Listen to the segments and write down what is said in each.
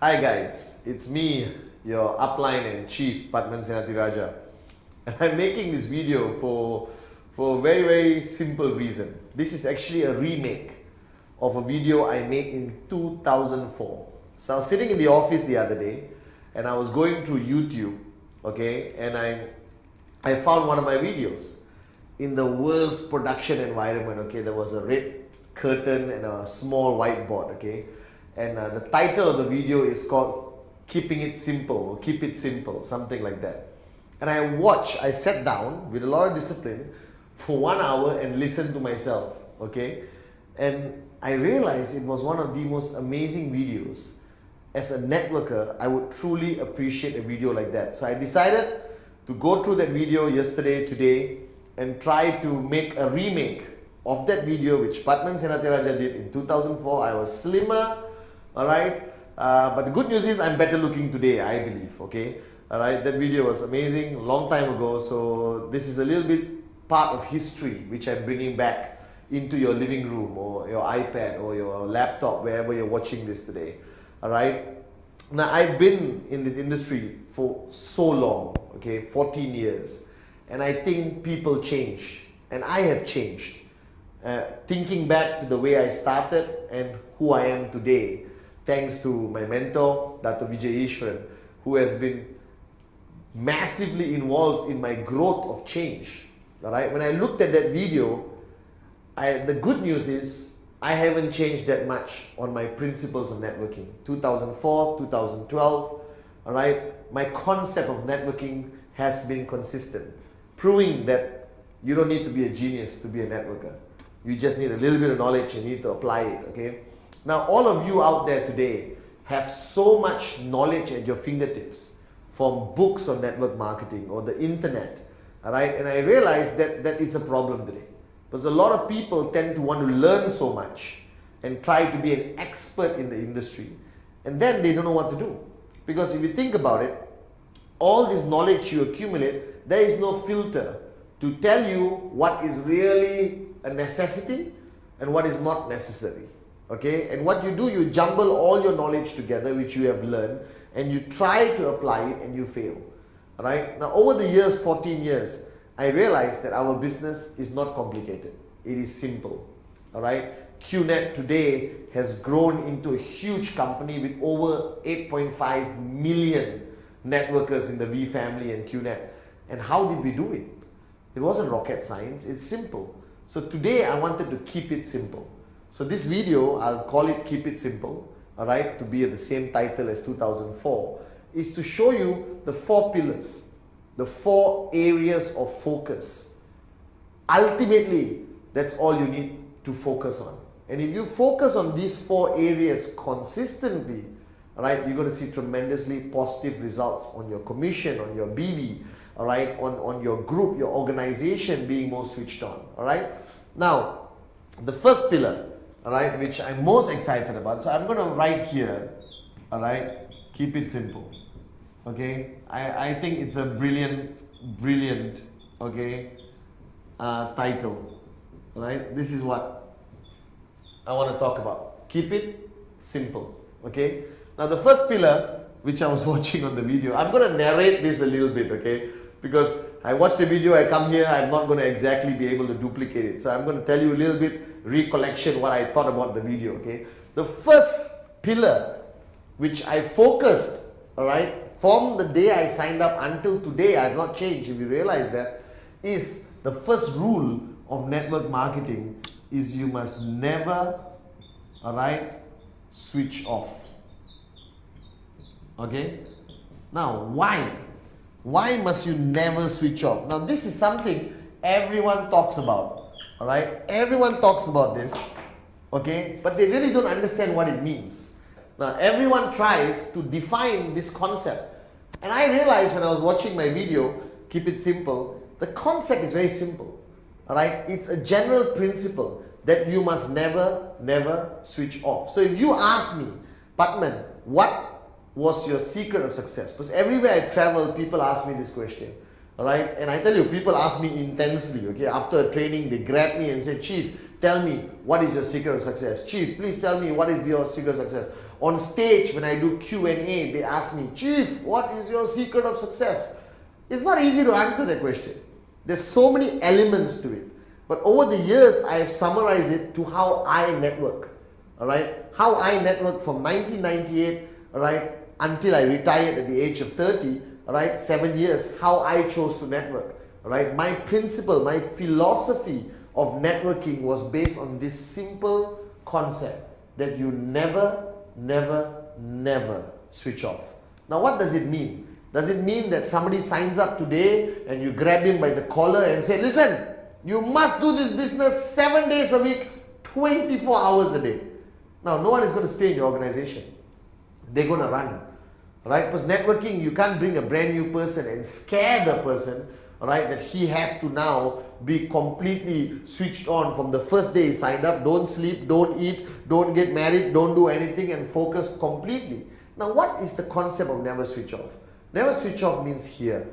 Hi guys, it's me, your upline and chief, Pathman Senathirajah. And I'm making this video for a very simple reason. This is actually a remake of a video I made in 2004. So I was sitting in the office the other day and I was going through YouTube, okay, and I found one of my videos in the worst production environment, okay. There was a red curtain and a small whiteboard, okay. And the title of the video is called Keeping It Simple or Keep It Simple, something like that. And I sat down with a lot of discipline for 1 hour and listened to myself, okay. And I realized it was one of the most amazing videos. As a networker, I would truly appreciate a video like that. So I decided to go through that video yesterday, today, and try to make a remake of that video which Pathman Senathirajah did in 2004. I was slimmer, alright, but the good news is I'm better looking today, I believe, okay. Alright, that video was amazing, a long time ago, so this is a little bit part of history which I'm bringing back into your living room or your iPad or your laptop, wherever you're watching this today. Alright, now I've been in this industry for so long, okay, 14 years, and I think people change, and I have changed. Thinking back to the way I started and who I am today, thanks to my mentor, Dr. Vijay Ishwaran, who has been massively involved in my growth of change. Alright, when I looked at that video, the good news is I haven't changed that much on my principles of networking. 2004, 2012, alright, my concept of networking has been consistent, proving that you don't need to be a genius to be a networker. You just need a little bit of knowledge, you need to apply it, okay? Now, all of you out there today have so much knowledge at your fingertips from books on network marketing or the internet, all right? And I realize that that is a problem today because a lot of people tend to want to learn so much and try to be an expert in the industry, and then they don't know what to do. Because if you think about it, all this knowledge you accumulate, there is no filter to tell you what is really a necessity and what is not necessary, okay. And what you do, you jumble all your knowledge together which you have learned and you try to apply it and you fail. All right, now over the years, 14 years, I realized that our business is not complicated, it is simple. All right, QNet today has grown into a huge company with over 8.5 million networkers in the V family and QNet. And how did we do it? It wasn't rocket science, it's simple. So today I wanted to keep it simple. So this video, I'll call it Keep It Simple, alright, to be at the same title as 2004, is to show you the 4 pillars, the 4 areas of focus. Ultimately, that's all you need to focus on. And if you focus on these 4 areas consistently, alright, you're going to see tremendously positive results on your commission, on your BV, all right, on your group, your organization being more switched on. All right, now the first pillar, all right, which I'm most excited about, so I'm going to write here, all right, keep it simple. Okay, I think it's a brilliant okay, title. All right, this is what I want to talk about. Keep it simple. Okay, now the first pillar which I was watching on the video, I'm going to narrate this a little bit, okay, because I watched the video, I come here, I'm not going to exactly be able to duplicate it. So I'm going to tell you a little bit recollection what I thought about the video, okay. The first pillar which I focused, all right, from the day I signed up until today, I have not changed, if you realize that, is the first rule of network marketing is you must never, all right, switch off. Okay, now why? Why must you never switch off? Now this is something everyone talks about, all right? Everyone talks about this, okay? But they really don't understand what it means. Now everyone tries to define this concept. And I realized when I was watching my video, Keep It Simple, the concept is very simple, all right? It's a general principle that you must never switch off. So if you ask me, Pathman, what was your secret of success? Because everywhere I travel, people ask me this question, all right? And I tell you, people ask me intensely, okay? After a training, they grab me and say, Chief, tell me what is your secret of success. Chief, please tell me what is your secret of success. On stage, when I do Q&A, they ask me, Chief, what is your secret of success? It's not easy to answer that question. There's so many elements to it. But over the years, I have summarized it to how I network. All right? How I network from 1998, all right, until I retired at the age of 30, all right, 7 years, how I chose to network. All right? My principle, my philosophy of networking was based on this simple concept that you never switch off. Now, what does it mean? Does it mean that somebody signs up today and you grab him by the collar and say, listen, you must do this business 7 days a week, 24 hours a day? Now, no one is going to stay in your organization. They're going to run. Right? Because networking, you can't bring a brand new person and scare the person, right, that he has to now be completely switched on from the first day he signed up. Don't sleep, don't eat, don't get married, don't do anything, and focus completely. Now, what is the concept of never switch off? Never switch off means here.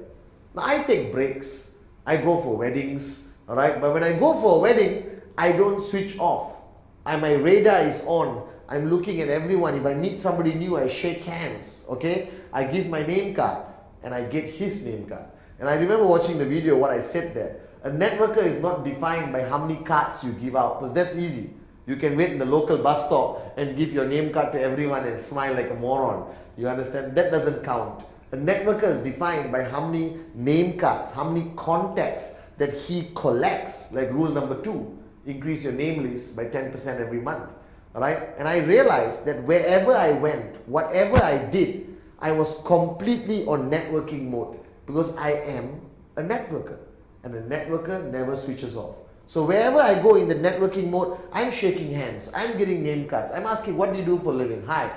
Now, I take breaks. I go for weddings, all right? But when I go for a wedding, I don't switch off. My radar is on. I'm looking at everyone. If I meet somebody new, I shake hands, okay? I give my name card and I get his name card. And I remember watching the video, what I said there. A networker is not defined by how many cards you give out, because that's easy. You can wait in the local bus stop and give your name card to everyone and smile like a moron. You understand? That doesn't count. A networker is defined by how many name cards, how many contacts that he collects. Like rule number 2, increase your name list by 10% every month. Right? And I realized that wherever I went, whatever I did, I was completely on networking mode, because I am a networker, and a networker never switches off. So wherever I go in the networking mode, I'm shaking hands, I'm getting name cards, I'm asking, what do you do for a living? Hi,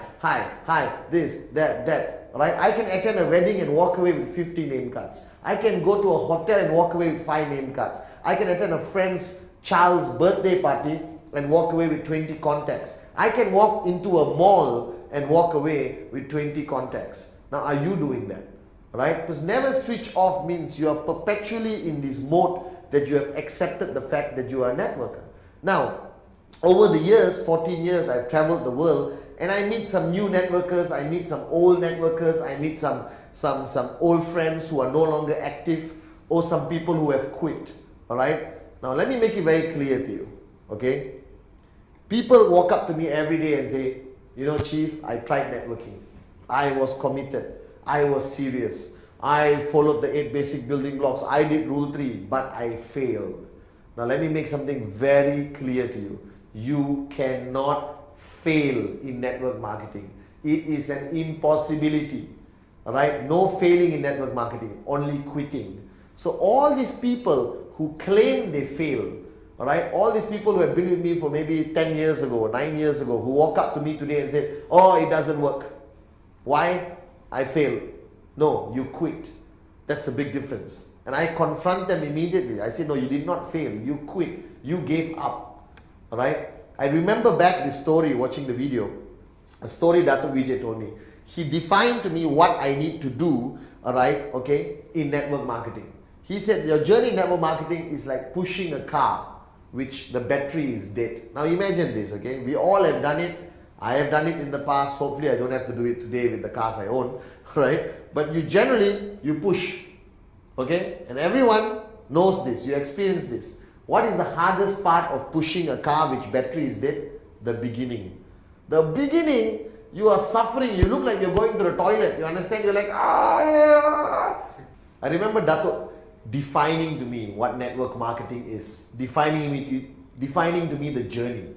this, that, right? I can attend a wedding and walk away with 50 name cards. I can go to a hotel and walk away with 5 name cards. I can attend a friend's child's birthday party and walk away with 20 contacts. I can walk into a mall and walk away with 20 contacts. Now, are you doing that? Right? Because never switch off means you are perpetually in this mode that you have accepted the fact that you are a networker. Now, over the years, 14 years, I've traveled the world and I meet some new networkers, I meet some old networkers, I meet some old friends who are no longer active, or some people who have quit. Alright? Now, let me make it very clear to you. Okay? People walk up to me every day and say, you know, Chief, I tried networking. I was committed. I was serious. I followed the 8 basic building blocks. I did rule 3, but I failed. Now, let me make something very clear to you. You cannot fail in network marketing. It is an impossibility. All right? No failing in network marketing, only quitting. So all these people who claim they fail, all right, all these people who have been with me for maybe 10 years ago, 9 years ago, who walk up to me today and say, oh, it doesn't work. Why? I failed. No, you quit. That's a big difference. And I confront them immediately. I say, no, you did not fail. You quit. You gave up. All right? I remember back this story, watching the video, a story Dato Vijay told me. He defined to me what I need to do, all right, okay, in network marketing. He said, your journey in network marketing is like pushing a car which the battery is dead. Now imagine this, okay? We all have done it. I have done it in the past. Hopefully I don't have to do it today with the cars I own, right? But you push, okay? And everyone knows this. You experience this. What is the hardest part of pushing a car which battery is dead? The beginning. The beginning, you are suffering. You look like you're going to the toilet. You understand? You're like, ah. I remember Dato defining to me what network marketing is, defining to me the journey,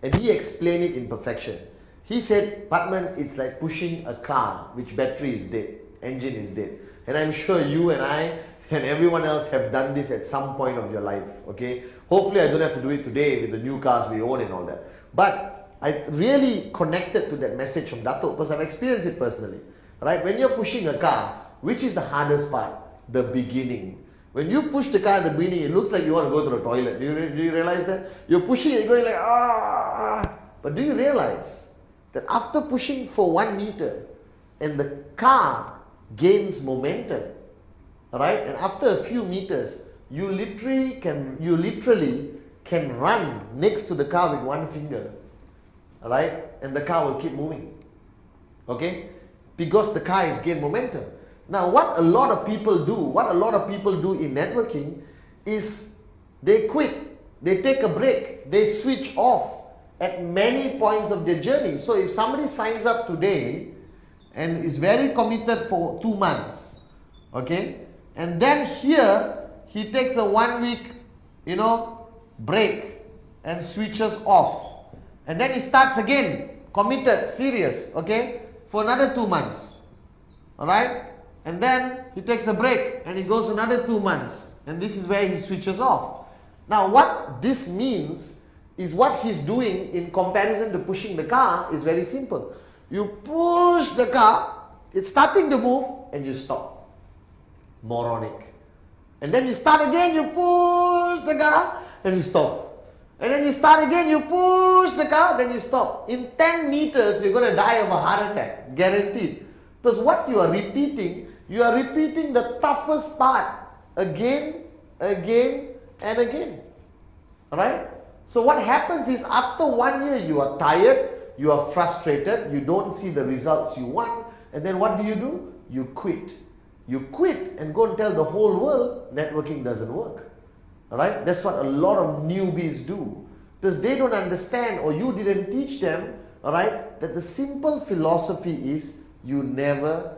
and he explained it in perfection. He said, Pathman, it's like pushing a car which battery is dead, engine is dead. And I'm sure you and I and everyone else have done this at some point of your life, okay? Hopefully I don't have to do it today with the new cars we own and all that. But I really connected to that message from Dato because I've experienced it personally, right? When you're pushing a car, which is the hardest part? The beginning. When you push the car at the beginning, it looks like you want to go to the toilet. Do you realize that? You're pushing it, you're going like, ah. But do you realize that after pushing for 1 meter and the car gains momentum, right? And after a few meters, you literally can run next to the car with one finger, alright, and the car will keep moving, okay, because the car has gained momentum. Now what a lot of people do in networking is they quit, they take a break, they switch off at many points of their journey. So if somebody signs up today and is very committed for 2 months, okay, and then here he takes a 1 week, break and switches off, and then he starts again, committed, serious, okay, for another 2 months, alright, and then he takes a break and he goes another 2 months, and this is where he switches off. Now what this means is what he's doing in comparison to pushing the car is very simple. You push the car, it's starting to move, and you stop. Moronic. And then you start again, you push the car, and you stop. And then you start again, you push the car, then you stop. In 10 meters, you're going to die of a heart attack, guaranteed. Because what you are repeating the toughest part again, and again. Alright? So what happens is after 1 year, you are tired, you are frustrated, you don't see the results you want, and then what do? You quit. You quit and go and tell the whole world networking doesn't work. Alright? That's what a lot of newbies do. Because they don't understand, or you didn't teach them, alright, that the simple philosophy is you never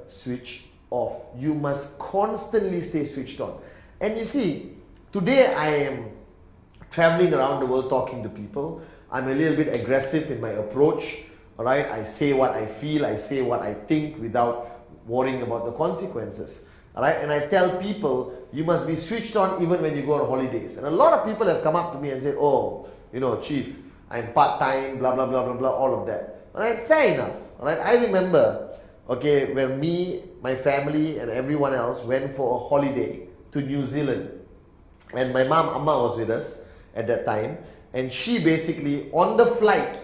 switch off. You must constantly stay switched on. And you see, today I am traveling around the world talking to people. I'm a little bit aggressive in my approach. Alright, I say what I feel, I say what I think without worrying about the consequences. Alright, and I tell people you must be switched on even when you go on holidays. And a lot of people have come up to me and said, oh, Chief, I'm part-time, blah, blah, blah, blah, blah, all of that. Alright, fair enough. Alright, I remember, okay, when me, my family, and everyone else went for a holiday to New Zealand. And my mom, Amma, was with us at that time. And she basically, on the flight,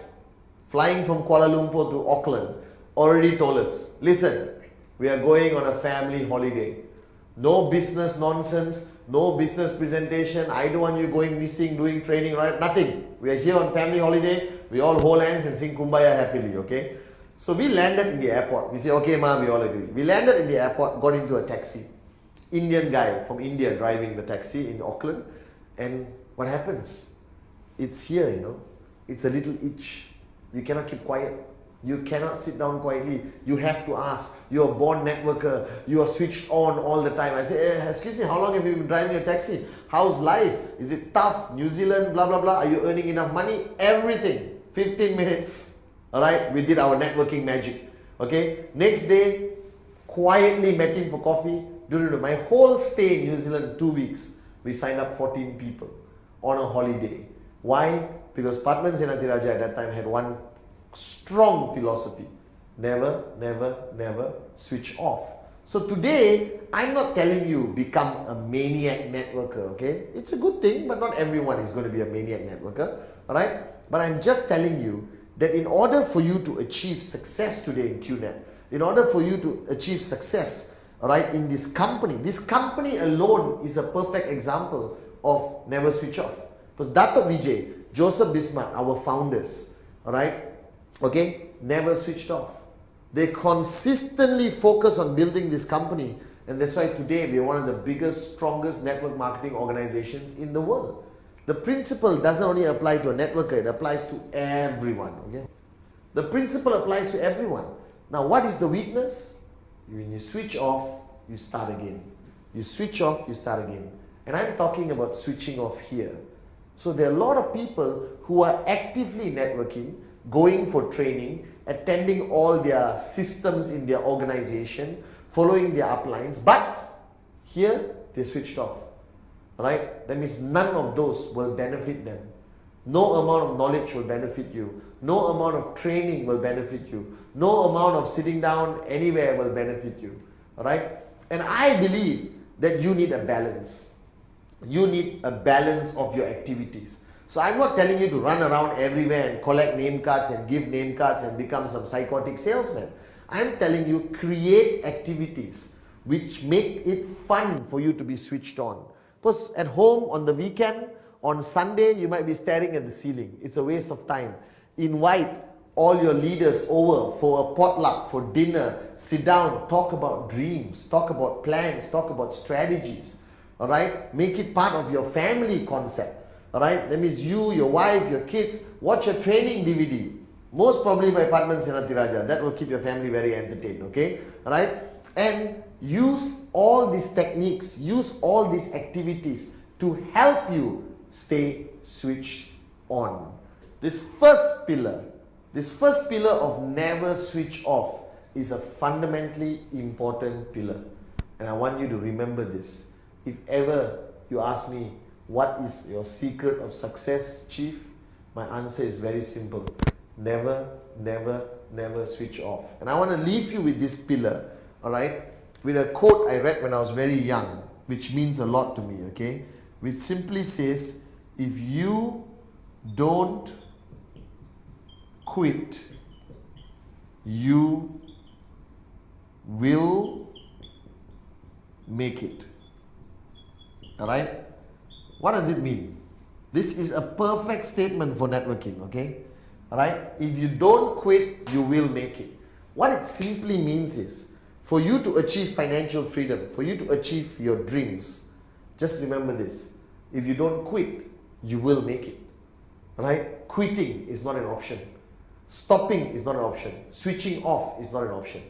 flying from Kuala Lumpur to Auckland, already told us, listen, we are going on a family holiday. No business nonsense, no business presentation. I don't want you going missing, doing training, right? Nothing. We are here on family holiday. We all hold hands and sing Kumbaya happily, okay? So we landed in the airport. We say, okay, ma, we all agree. We landed in the airport, got into a taxi. Indian guy from India driving the taxi in Auckland. And what happens? It's here, It's a little itch. You cannot keep quiet. You cannot sit down quietly. You have to ask. You're a born networker. You are switched on all the time. I say, excuse me, how long have you been driving a taxi? How's life? Is it tough? New Zealand, blah, blah, blah. Are you earning enough money? Everything. 15 minutes. Alright, we did our networking magic. Okay, next day, quietly met him for coffee. During my whole stay in New Zealand, 2 weeks, we signed up 14 people on a holiday. Why? Because Pathman Senathirajah at that time had one strong philosophy. Never switch off. So today, I'm not telling you become a maniac networker, okay? It's a good thing, but not everyone is going to be a maniac networker, alright? But I'm just telling you that in order for you to achieve success today in QNet, in order for you to achieve success, alright, in this company alone is a perfect example of never switch off. Because Dato' Vijay, Joseph Bismarck, our founders, alright, okay, never switched off. They consistently focus on building this company, and that's why today we are one of the biggest, strongest network marketing organizations in the world. The principle doesn't only apply to a networker, it applies to everyone, okay? The principle applies to everyone. Now, what is the weakness? When you switch off, you start again. You switch off, you start again. And I'm talking about switching off here. So there are a lot of people who are actively networking, going for training, attending all their systems in their organization, following their uplines, but here they switched off. Right? That means none of those will benefit them. No amount of knowledge will benefit you. No amount of training will benefit you. No amount of sitting down anywhere will benefit you. Alright? And I believe that you need a balance. You need a balance of your activities. So I'm not telling you to run around everywhere and collect name cards and give name cards and become some psychotic salesman. I'm telling you, create activities which make it fun for you to be switched on. Because at home on the weekend, on Sunday, you might be staring at the ceiling. It's a waste of time. Invite all your leaders over for a potluck, for dinner. Sit down, talk about dreams, talk about plans, talk about strategies. All right? Make it part of your family concept. All right? That means you, your wife, your kids, watch a training DVD. Most probably by Pathman Senathirajah. That will keep your family very entertained. Okay? All right? And use all these techniques, use all these activities to help you stay switched on. This first pillar of never switch off is a fundamentally important pillar. And I want you to remember this. If ever you ask me, what is your secret of success, Chief? My answer is very simple. Never, never, never switch off. And I want to leave you with this pillar, all right, with a quote I read when I was very young, which means a lot to me, okay? Which simply says, if you don't quit, you will make it. All right? What does it mean? This is a perfect statement for networking, okay? All right? If you don't quit, you will make it. What it simply means is, for you to achieve financial freedom, for you to achieve your dreams, just remember this. If you don't quit, you will make it. All right? Quitting is not an option. Stopping is not an option. Switching off is not an option.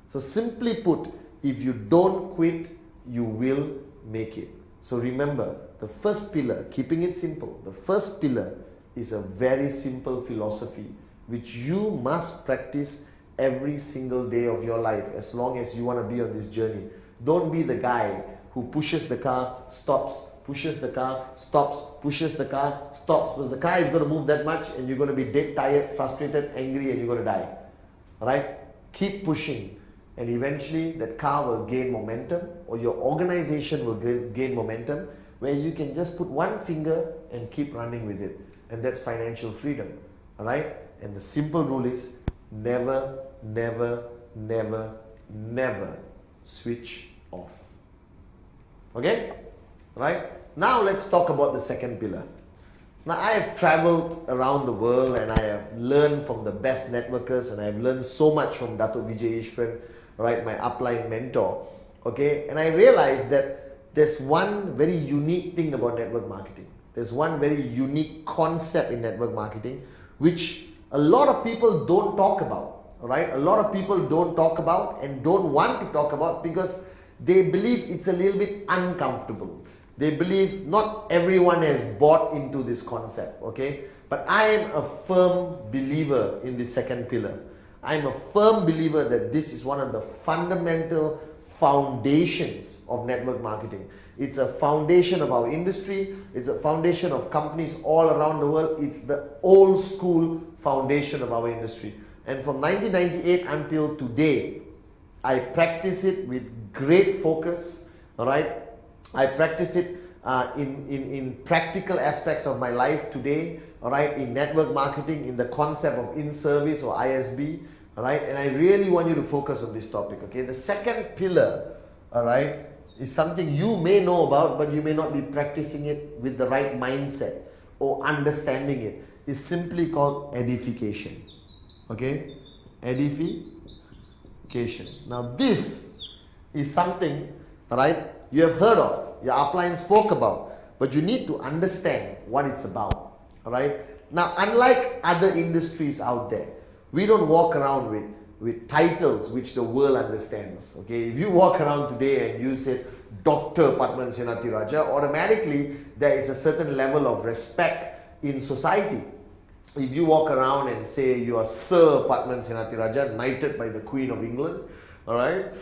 So simply put, if you don't quit, you will make it. So remember, the first pillar, keeping it simple, the first pillar is a very simple philosophy which you must practice every single day of your life as long as you want to be on this journey. Don't be the guy who pushes the car, stops, pushes the car, stops, pushes the car, stops. Because the car is going to move that much and you're going to be dead tired, frustrated, angry, and you're going to die. Alright? Keep pushing. And eventually that car will gain momentum, or your organization will gain momentum, where you can just put one finger and keep running with it. And that's financial freedom. Alright? And the simple rule is never, never, never, never switch off. Okay? Right? Now let's talk about the second pillar. Now I have traveled around the world and I have learned from the best networkers, and I have learned so much from Dato' Vijay Ishwaran, right, my upline mentor. Okay? And I realized that there's one very unique thing about network marketing. There's one very unique concept in network marketing which a lot of people don't talk about. Right? A lot of people don't talk about and don't want to talk about because they believe it's a little bit uncomfortable. They believe not everyone has bought into this concept, okay? But I am a firm believer in the second pillar. I am a firm believer that this is one of the fundamental foundations of network marketing. It's a foundation of our industry. It's a foundation of companies all around the world. It's the old school foundation of our industry. And from 1998 until today, I practice it with great focus, all right? I practice it in practical aspects of my life today, all right, in network marketing, in the concept of in-service or ISB, all right, and I really want you to focus on this topic, okay? The second pillar, all right, is something you may know about, but you may not be practicing it with the right mindset or understanding it. It's simply called edification, okay? Edification. Now this is something, all right, you have heard of, your upline spoke about, but you need to understand what it's about. Alright? Now, unlike other industries out there, we don't walk around with titles which the world understands. Okay? If you walk around today and you say Dr. Pathman Senathirajah, automatically there is a certain level of respect in society. If you walk around and say you are Sir Pathman Senathirajah, knighted by the Queen of England, alright?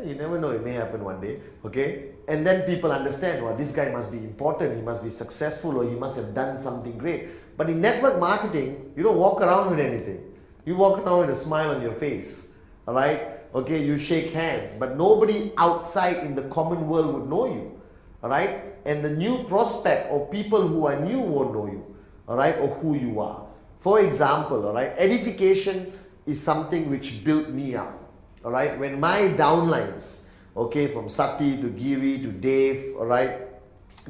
You never know, it may happen one day, okay? And then people understand, well, this guy must be important, he must be successful, or he must have done something great. But in network marketing, you don't walk around with anything. You walk around with a smile on your face, alright? Okay, you shake hands, but nobody outside in the common world would know you, alright? And the new prospect or people who are new won't know you, alright, or who you are. For example, alright, edification is something which built me up. Alright, when my downlines, okay, from Sati to Giri to Dave, alright,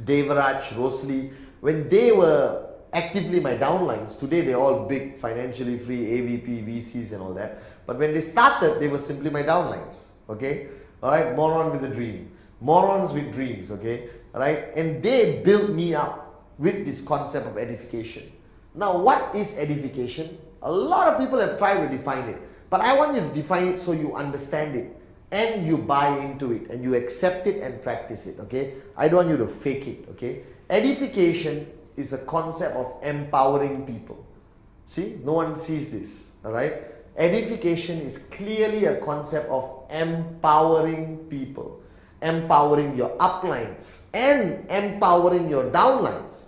Devaraj, Rosli, when they were actively my downlines, today they're all big, financially free, AVP, VCs and all that. But when they started, they were simply my downlines, okay? All right, moron with a dream. Morons with dreams, okay? All right, and they built me up with this concept of edification. Now, what is edification? A lot of people have tried to define it, but I want you to define it so you understand it and you buy into it and you accept it and practice it, okay? I don't want you to fake it, okay? Edification is a concept of empowering people. See, no one sees this, all right? Edification is clearly a concept of empowering people, empowering your uplines and empowering your downlines,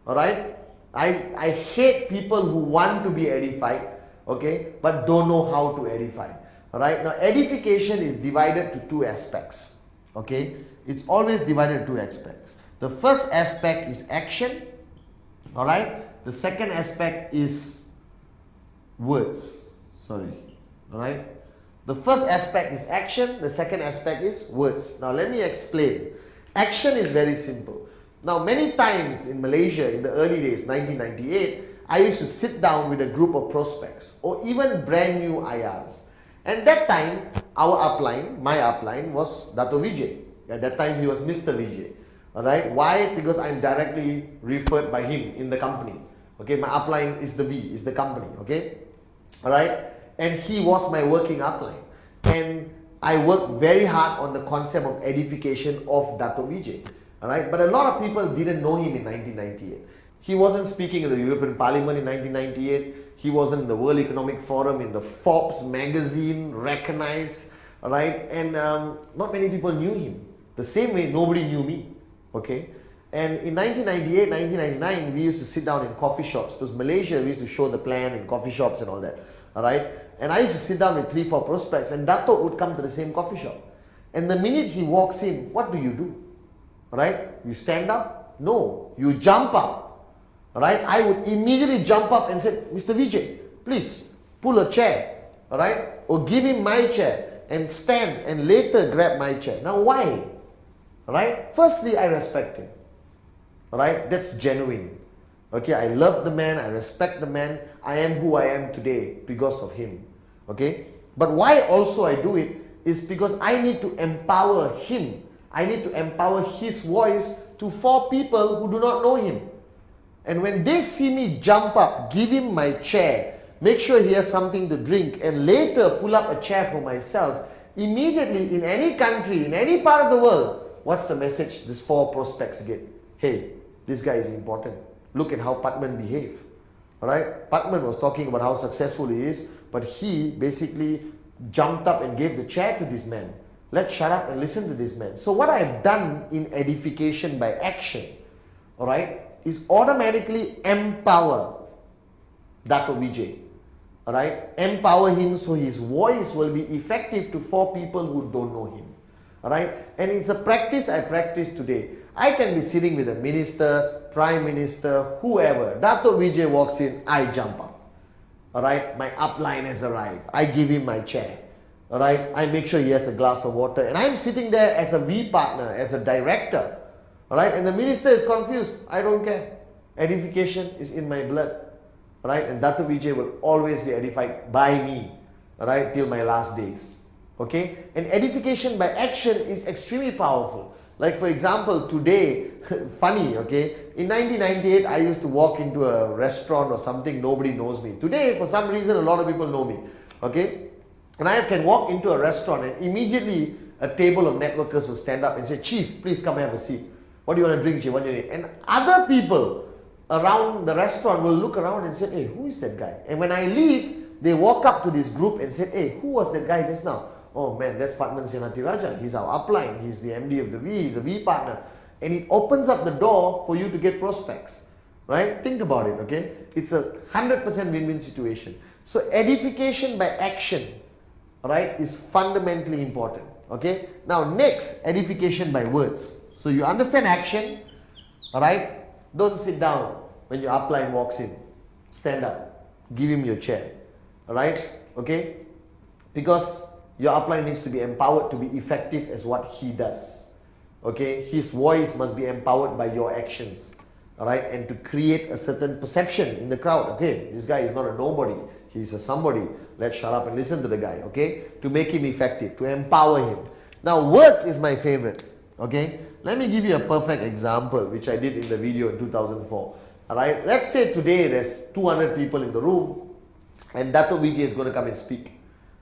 all right? I hate people who want to be edified, okay, but don't know how to edify. Alright, now edification is divided to two aspects. Okay, it's always divided into two aspects. The first aspect is action. Alright, the second aspect is words. Alright, the first aspect is action, the second aspect is words. Now let me explain. Action is very simple. Now many times in Malaysia in the early days, 1998, I used to sit down with a group of prospects or even brand new IRs. And that time, our upline, my upline was Dato Vijay. At that time, he was Mr. Vijay. Alright, why? Because I'm directly referred by him in the company. Okay, my upline is the V, is the company. Okay, alright, and he was my working upline. And I worked very hard on the concept of edification of Dato Vijay. Alright, but a lot of people didn't know him in 1998. He wasn't speaking in the European Parliament in 1998. He wasn't in the World Economic Forum, in the Forbes magazine, recognized, right? And not many people knew him. The same way nobody knew me, okay? And in 1998, 1999, we used to sit down in coffee shops. Because Malaysia, we used to show the plan in coffee shops and all that, all right? And I used to sit down with 3-4 prospects, and Dato would come to the same coffee shop. And the minute he walks in, what do? All right? You stand up? No, you jump up. Alright, I would immediately jump up and say, Mr. Vijay, please pull a chair, alright, or give him my chair and stand and later grab my chair. Now why? Alright, firstly, I respect him. Alright, that's genuine. Okay, I love the man, I respect the man, I am who I am today because of him. Okay, but why also I do it is because I need to empower him. I need to empower his voice to 4 people who do not know him. And when they see me jump up, give him my chair, make sure he has something to drink, and later pull up a chair for myself, immediately in any country, in any part of the world, what's the message these 4 prospects get? Hey, this guy is important. Look at how Pathman behaved. Alright? Pathman was talking about how successful he is, but he basically jumped up and gave the chair to this man. Let's shut up and listen to this man. So what I have done in edification by action, alright, is automatically empower Dato Vijay. Alright? Empower him so his voice will be effective to 4 people who don't know him. Alright? And it's a practice I practice today. I can be sitting with a minister, prime minister, whoever. Dato Vijay walks in, I jump up. Alright? My upline has arrived. I give him my chair. Alright? I make sure he has a glass of water. And I'm sitting there as a V partner, as a director. Alright, and the minister is confused. I don't care. Edification is in my blood. Alright, and Dato Vijay will always be edified by me. Alright, till my last days. Okay, and edification by action is extremely powerful. Like for example, today, funny, okay, in 1998, I used to walk into a restaurant or something, nobody knows me. Today, for some reason, a lot of people know me. Okay, and I can walk into a restaurant and immediately a table of networkers will stand up and say, Chief, please come have a seat. What do you want to drink, Chief? What do you need? And other people around the restaurant will look around and say, hey, who is that guy? And when I leave, they walk up to this group and say, hey, who was that guy just now? Oh man, that's Pathman Senathirajah. He's our upline. He's the MD of the V. He's a V partner. And it opens up the door for you to get prospects. Right? Think about it, okay? It's a 100% win-win situation. So edification by action, right, is fundamentally important. Okay? Now next, edification by words. So you understand action, alright? Don't sit down when your upline walks in. Stand up. Give him your chair. Alright? Okay? Because your upline needs to be empowered to be effective as what he does. Okay, his voice must be empowered by your actions. Alright, and to create a certain perception in the crowd. Okay, this guy is not a nobody, he's a somebody. Let's shut up and listen to the guy. Okay, to make him effective, to empower him. Now, words is my favorite. Okay, let me give you a perfect example which I did in the video in 2004. Alright, let's say today there's 200 people in the room and Dato Vijay is going to come and speak.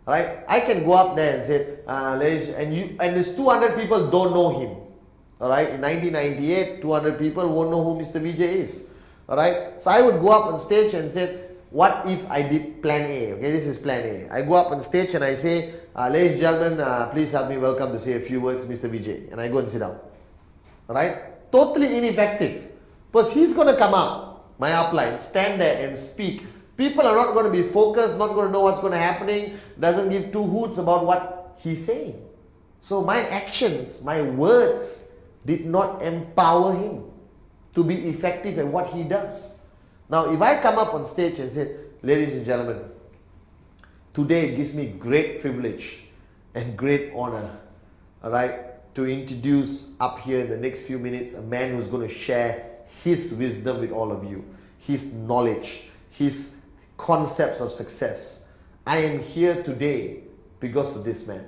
Alright, I can go up there and say, and these 200 people don't know him. Alright, in 1998, 200 people won't know who Mr. Vijay is. Alright, so I would go up on stage and say, what if I did plan A? Okay, this is plan A. I go up on stage and I say, ladies and gentlemen, please help me welcome to say a few words, Mr. Vijay. And I go and sit down. Alright, totally ineffective. Because he's going to come up, my upline, stand there and speak. People are not going to be focused, not going to know what's going to happen, doesn't give two hoots about what he's saying. So my actions, my words did not empower him to be effective at what he does. Now, if I come up on stage and say, ladies and gentlemen, today it gives me great privilege and great honor, alright, to introduce up here in the next few minutes a man who's going to share his wisdom with all of you, his knowledge, his concepts of success. I am here today because of this man.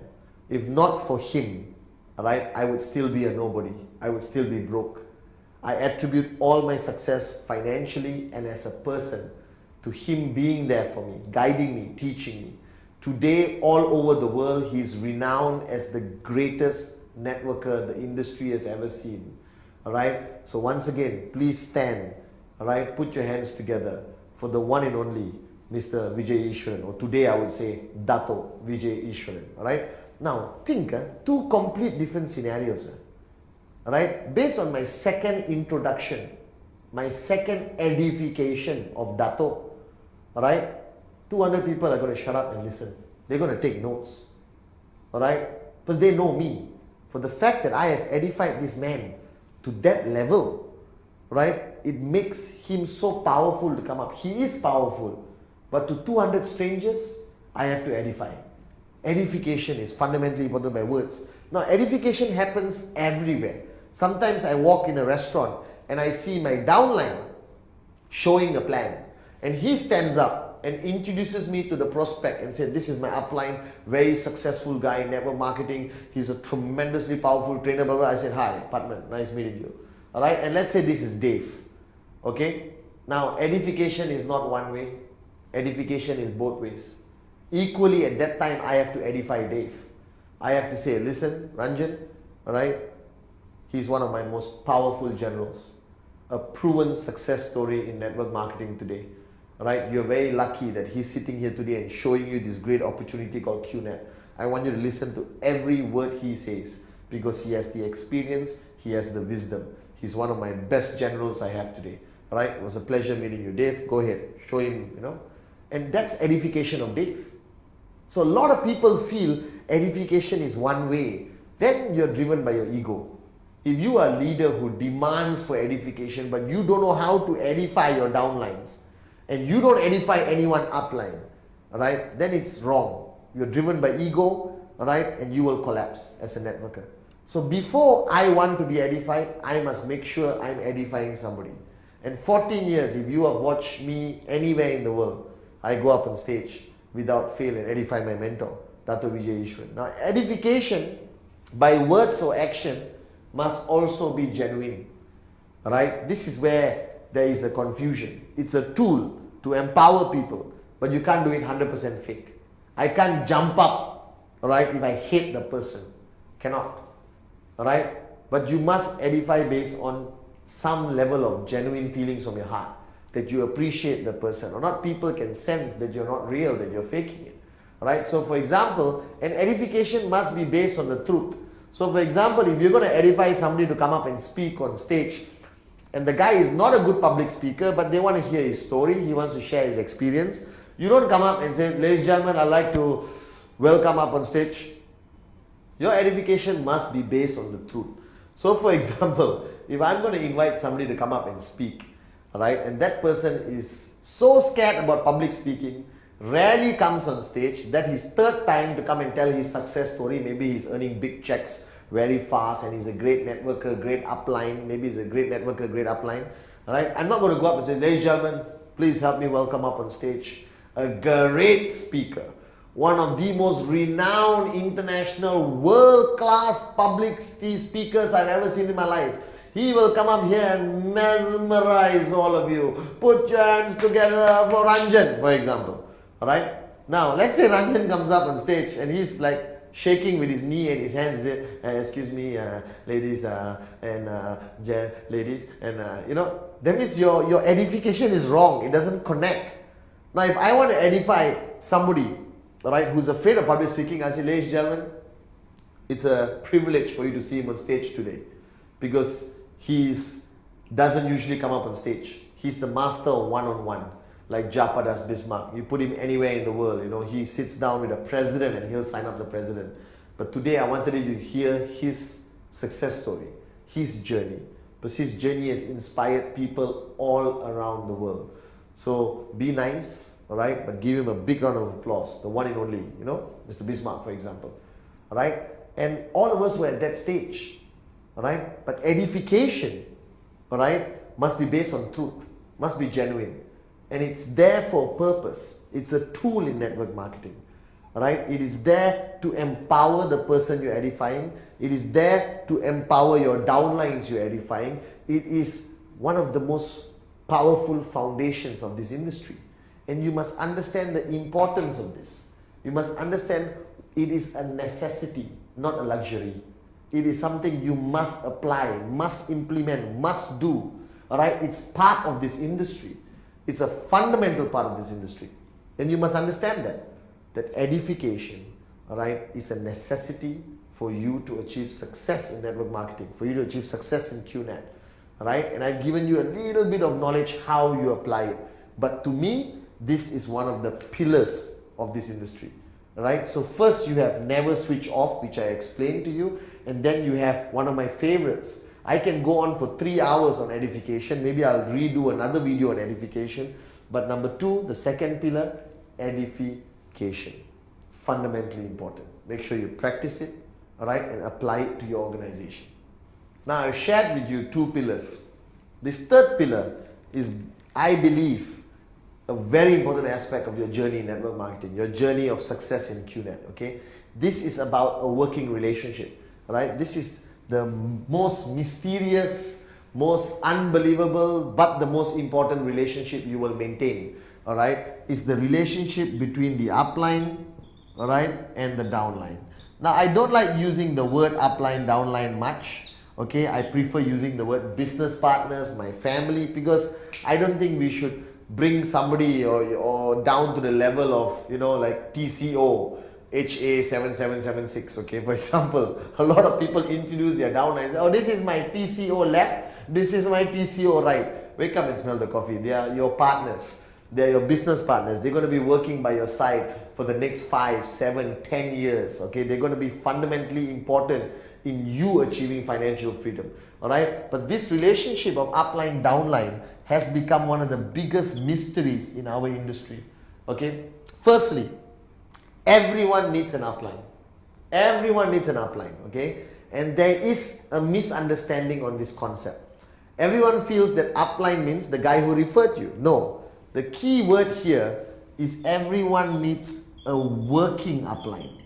If not for him, alright, I would still be a nobody. I would still be broke. I attribute all my success financially and as a person to him being there for me, guiding me, teaching me. Today, all over the world, he is renowned as the greatest networker the industry has ever seen. Alright, so once again, please stand. Alright, put your hands together for the one and only Mr. Vijay Ishwaran, or today I would say Dato Vijay Ishwaran. Alright, now think, two complete different scenarios. Alright, based on my second introduction, my second edification of Dato, alright, 200 people are going to shut up and listen. They're going to take notes. Alright, because they know me. For the fact that I have edified this man to that level, right, it makes him so powerful to come up. He is powerful, but to 200 strangers, I have to edify. Edification is fundamentally important by words. Now, edification happens everywhere. Sometimes I walk in a restaurant and I see my downline showing a plan, and he stands up and introduces me to the prospect and said, this is my upline, very successful guy in network marketing, he's a tremendously powerful trainer, blah, blah. I said, hi, Pathman, nice meeting you. Alright, and let's say this is Dave. Okay, now edification is not one way, edification is both ways. Equally at that time, I have to edify Dave. I have to say, listen, Ranjan, alright, he's one of my most powerful generals, a proven success story in network marketing today. Right? You're very lucky that he's sitting here today and showing you this great opportunity called QNet. I want you to listen to every word he says because he has the experience, he has the wisdom. He's one of my best generals I have today. Right? It was a pleasure meeting you. Dave, go ahead, show him, And that's edification of Dave. So a lot of people feel edification is one way. Then you're driven by your ego. If you are a leader who demands for edification, but you don't know how to edify your downlines, and you don't edify anyone upline, right? Then it's wrong. You're driven by ego, right? And you will collapse as a networker. So before I want to be edified, I must make sure I'm edifying somebody. And 14 years, if you have watched me anywhere in the world, I go up on stage without fail and edify my mentor, Dato Vijay Ishwaran. Now, edification by words or action must also be genuine, right? This is where there is a confusion. It's a tool to empower people, but you can't do it 100% fake. I can't jump up, right, if I hate the person. Cannot, right? But you must edify based on some level of genuine feelings from your heart, that you appreciate the person, or not people can sense that you're not real, that you're faking it, right? So for example, an edification must be based on the truth. So for example, if you're going to edify somebody to come up and speak on stage, and the guy is not a good public speaker, but they want to hear his story, he wants to share his experience, you don't come up and say, ladies and gentlemen, I'd like to welcome up on stage. Your edification must be based on the truth. So for example, if I'm going to invite somebody to come up and speak, right, and that person is so scared about public speaking, rarely comes on stage, that his third time to come and tell his success story, maybe he's earning big checks very fast, and he's a great networker, great upline. Maybe he's a great networker, great upline. All right, I'm not going to go up and say, ladies and gentlemen, please help me welcome up on stage a great speaker, one of the most renowned international world-class public speakers I've ever seen in my life. He will come up here and mesmerize all of you. Put your hands together for Ranjan, for example. All right. Now, let's say Ranjan comes up on stage and he's like shaking with his knee and his hands. Excuse me, ladies ladies, and you know, that means your edification is wrong. It doesn't connect. Now, if I want to edify somebody, right, who's afraid of public speaking, I say, ladies and gentlemen, it's a privilege for you to see him on stage today, because he doesn't usually come up on stage. He's the master of one-on-one, like Japa does Bismarck. You put him anywhere in the world, you know, he sits down with a president and he'll sign up the president. But today I wanted you to hear his success story, his journey, because his journey has inspired people all around the world. So be nice, all right, but give him a big round of applause, the one and only, you know, Mr. Bismarck, for example, all right? And all of us were at that stage. All right, but edification, all right, must be based on truth, must be genuine, and it's there for a purpose. It's a tool in network marketing. All right, it is there to empower the person you're edifying. It is there to empower your downlines you're edifying. It is one of the most powerful foundations of this industry, and you must understand the importance of this. You must understand it is a necessity, not a luxury. It is something you must apply, must implement, must do. All right, it's part of this industry. It's a fundamental part of this industry, and you must understand that edification, all right, is a necessity for you to achieve success in network marketing, for you to achieve success in QNet. All right, and I've given you a little bit of knowledge how you apply it, but to me, this is one of the pillars of this industry. All right, so first you have never switch off, which I explained to you. And then you have one of my favorites. I can go on for 3 hours on edification. Maybe I'll redo another video on edification. But number 2, the second pillar, edification. Fundamentally important. Make sure you practice it, all right, and apply it to your organization. Now, I've shared with you 2 pillars. This third pillar is, I believe, a very important aspect of your journey in network marketing, your journey of success in QNet, okay? This is about a working relationship. Right? This is the most mysterious, most unbelievable, but the most important relationship you will maintain. All right? It's the relationship between the upline, all right, and the downline. Now, I don't like using the word upline, downline much. Okay? I prefer using the word business partners, my family, because I don't think we should bring somebody or down to the level of, you know, like TCO. HA7776, okay, for example, a lot of people introduce their downlines. Oh, this is my TCO left, this is my TCO right. Wake up and smell the coffee. They are your partners. They are your business partners. They're going to be working by your side for the next 5, 7, 10 years, okay. They're going to be fundamentally important in you achieving financial freedom, all right. But this relationship of upline, downline has become one of the biggest mysteries in our industry, okay. Firstly, everyone needs an upline. Everyone needs an upline, okay? And there is a misunderstanding on this concept. Everyone feels that upline means the guy who referred you. No. The key word here is everyone needs a working upline,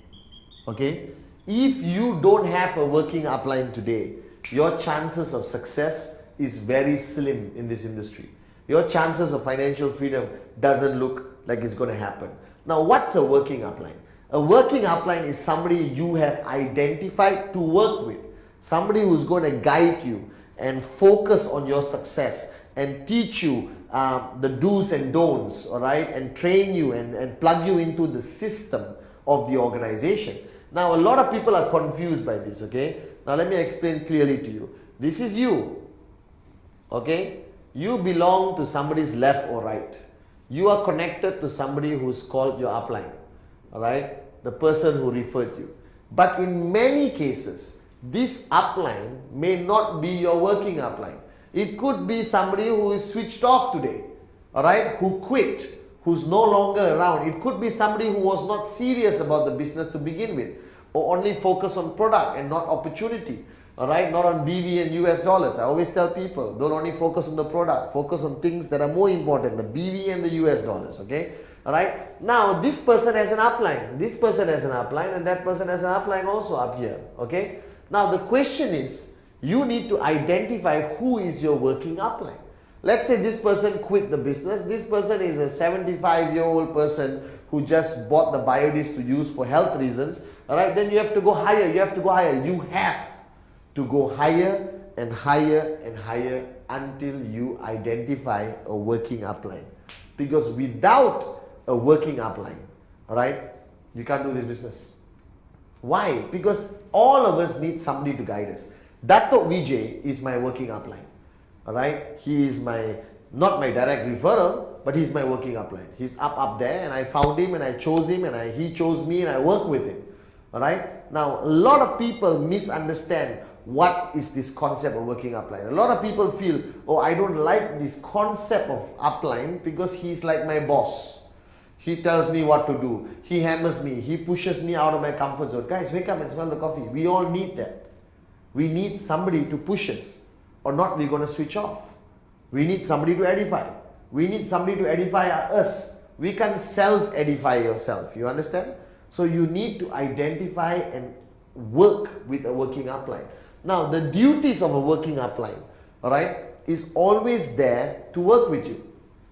okay? If you don't have a working upline today, your chances of success is very slim in this industry. Your chances of financial freedom doesn't look like it's going to happen. Now, what's a working upline? A working upline is somebody you have identified to work with. Somebody who's going to guide you and focus on your success and teach you the do's and don'ts, all right, and train you and plug you into the system of the organization. Now, a lot of people are confused by this, okay? Now, let me explain clearly to you. This is you, okay? You belong to somebody's left or right. You are connected to somebody who's called your upline, all right? The person who referred you. But in many cases, this upline may not be your working upline. It could be somebody who is switched off today, all right? Who quit, who's no longer around. It could be somebody who was not serious about the business to begin with. or only focus on product and not opportunity. Alright, not on BV and US dollars. I always tell people, don't only focus on the product, focus on things that are more important, the BV and the US dollars, okay? Alright, now this person has an upline, this person has an upline, and that person has an upline also up here, okay? Now the question is, you need to identify who is your working upline. Let's say this person quit the business. This person is a 75-year-old person who just bought the biodiesel to use for health reasons. Alright, then you have to go higher, you have to go higher. You have to go higher and higher and higher until you identify a working upline. Because without a working upline, alright, you can't do this business. Why? Because all of us need somebody to guide us. Dato Vijay is my working upline. Alright, he is not my direct referral, but he's my working upline. He's up there, and I found him and I chose him, and he chose me, and I work with him. Alright, now a lot of people misunderstand what is this concept of working upline. A lot of people feel, oh, I don't like this concept of upline because he's like my boss. He tells me what to do. He hammers me. He pushes me out of my comfort zone. Guys, wake up and smell the coffee. We all need that. We need somebody to push us, or not we're going to switch off. We need somebody to edify. We need somebody to edify us. We can't self-edify yourself. You understand? So you need to identify and work with a working upline. Now, the duties of a working upline, alright, is always there to work with you,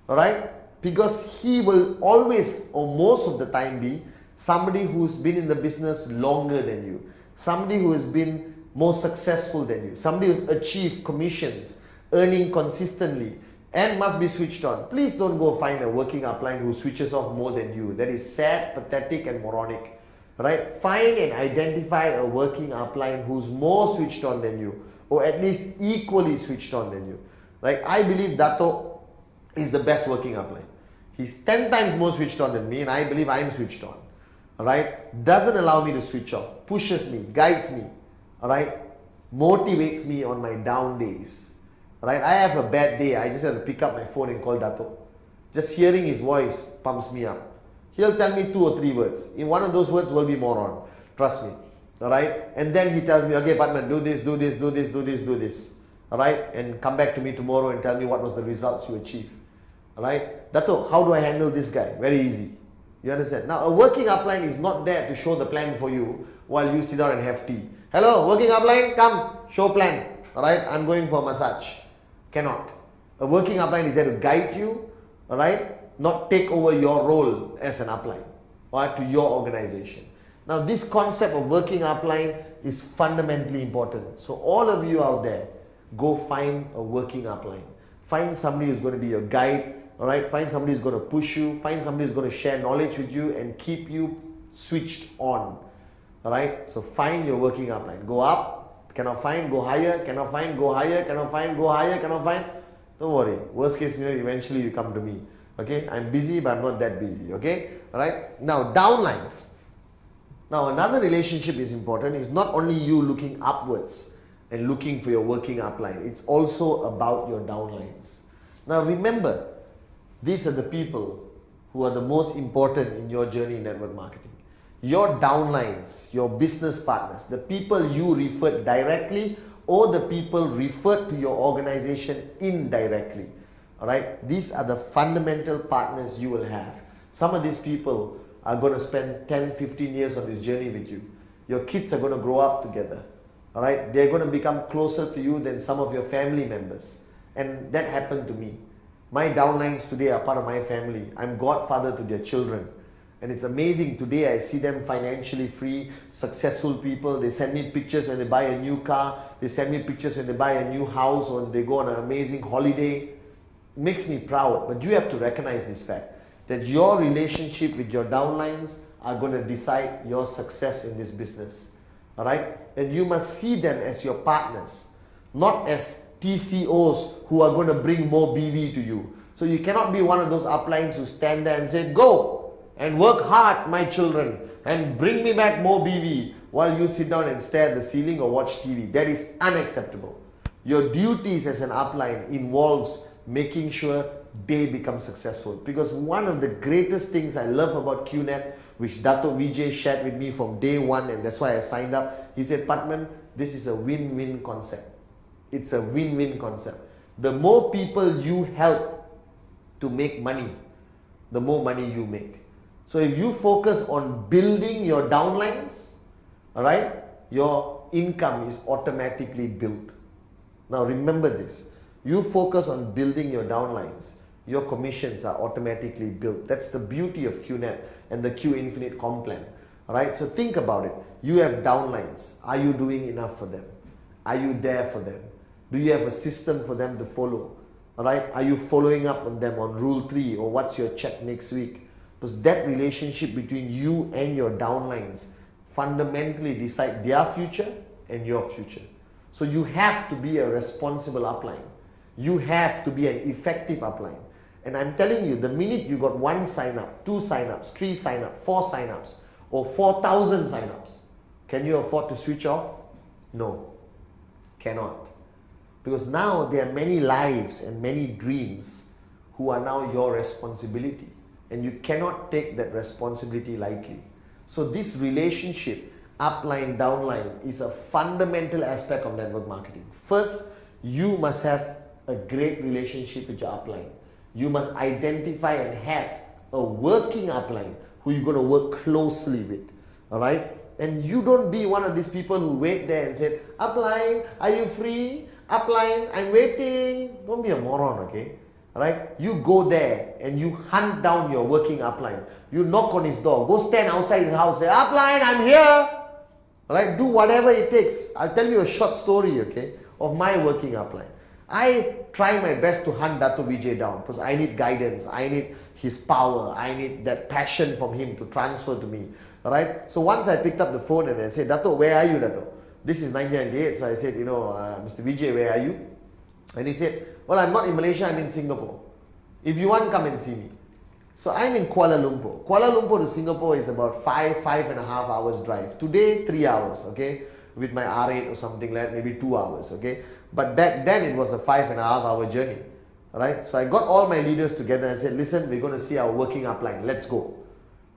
alright, because he will always, or most of the time, be somebody who's been in the business longer than you, somebody who has been more successful than you, somebody who's achieved commissions, earning consistently, and must be switched on. Please don't go find a working upline who switches off more than you. That is sad, pathetic, and moronic. Right? Find and identify a working upline who's more switched on than you, or at least equally switched on than you. Right? I believe Dato is the best working upline. He's 10 times more switched on than me, and I believe I'm switched on. Alright? Doesn't allow me to switch off, pushes me, guides me, alright? Motivates me on my down days. Alright? I have a bad day, I just have to pick up my phone and call Dato. Just hearing his voice pumps me up. He'll tell me 2 or 3 words. In one of those words will be moron. Trust me. Alright? And then he tells me, okay, Pathman, do this, do this, do this, do this, do this. Alright? And come back to me tomorrow and tell me what was the results you achieved. Alright? Dato, how do I handle this guy? Very easy. You understand? Now, a working upline is not there to show the plan for you while you sit down and have tea. Hello, working upline, come, show plan. Alright? I'm going for a massage. Cannot. A working upline is there to guide you. Alright? Not take over your role as an upline or to your organization. Now, this concept of working upline is fundamentally important. So all of you out there, go find a working upline. Find somebody who's going to be your guide. All right, find somebody who's going to push you. Find somebody who's going to share knowledge with you and keep you switched on. All right, so find your working upline. Go up, cannot find, go higher, cannot find, go higher, cannot find, go higher, cannot find. Don't worry. Worst case scenario, eventually you come to me. Okay, I'm busy, but I'm not that busy. Okay, all right. Now, downlines. Now, another relationship is important. It's not only you looking upwards and looking for your working upline. It's also about your downlines. Now, remember, these are the people who are the most important in your journey in network marketing. Your downlines, your business partners, the people you referred directly or the people referred to your organization indirectly. Alright, these are the fundamental partners you will have. Some of these people are going to spend 10, 15 years on this journey with you. Your kids are going to grow up together. Alright, they're going to become closer to you than some of your family members. And that happened to me. My downlines today are part of my family. I'm godfather to their children. And it's amazing. Today I see them financially free, successful people. They send me pictures when they buy a new car. They send me pictures when they buy a new house or they go on an amazing holiday. Makes me proud, but you have to recognize this fact that your relationship with your downlines are going to decide your success in this business. Alright? And you must see them as your partners, not as TCOs who are going to bring more BV to you. So you cannot be one of those uplines who stand there and say, go and work hard, my children, and bring me back more BV while you sit down and stare at the ceiling or watch TV. That is unacceptable. Your duties as an upline involves making sure they become successful. Because one of the greatest things I love about QNet, which Dato Vijay shared with me from day one, and that's why I signed up, he said, Pathman, this is a win-win concept. It's a win-win concept. The more people you help to make money, the more money you make. So if you focus on building your downlines, all right, your income is automatically built. Now remember this, you focus on building your downlines, your commissions are automatically built. That's the beauty of QNet and the Q Infinite Comp Plan. All right, so think about it. You have downlines. Are you doing enough for them? Are you there for them? Do you have a system for them to follow? All right, are you following up on them on Rule 3 or what's your check next week? Because that relationship between you and your downlines fundamentally decide their future and your future. So you have to be a responsible upline. You have to be an effective upline. And I'm telling you, the minute you got 1 sign up, 2 sign ups, 3 sign ups, 4 sign ups, or 4,000 sign ups, can you afford to switch off? No, cannot. Because now there are many lives and many dreams who are now your responsibility. And you cannot take that responsibility lightly. So this relationship, upline, downline, is a fundamental aspect of network marketing. First, you must have a great relationship with your upline. You must identify and have a working upline who you're going to work closely with. All right? And you don't be one of these people who wait there and say, upline, are you free? Upline, I'm waiting. Don't be a moron, okay? Right? You go there and you hunt down your working upline. You knock on his door. Go stand outside his house. Say, upline, I'm here. Right? Do whatever it takes. I'll tell you a short story, okay, of my working upline. I try my best to hunt Dato Vijay down because I need guidance. I need his power. I need that passion from him to transfer to me. Right? So once I picked up the phone and I said, Dato, where are you, Dato? This is 1998. So I said, Mr. Vijay, where are you? And he said, well, I'm not in Malaysia, I'm in Singapore. If you want, come and see me. So I'm in Kuala Lumpur. Kuala Lumpur to Singapore is about 5.5 hours drive. Today, 3 hours, okay? With my R8 or something like that, maybe 2 hours, okay? But back then, it was a 5.5 hour journey, right? So I got all my leaders together and said, listen, we're going to see our working upline. Let's go,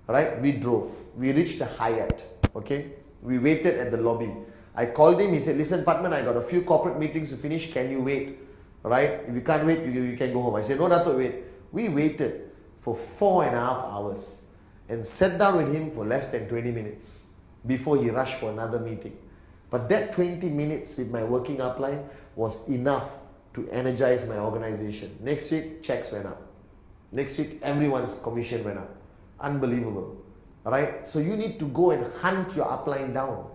right? We drove. We reached the Hyatt, okay? We waited at the lobby. I called him. He said, listen, Pathman, I got a few corporate meetings to finish. Can you wait? Right? If you can't wait, you can go home. I said, no, Dato, wait. We waited for 4.5 hours and sat down with him for less than 20 minutes before he rushed for another meeting. But that 20 minutes with my working upline was enough to energize my organization. Next week, checks went up. Next week, everyone's commission went up. Unbelievable. Right? So you need to go and hunt your upline down.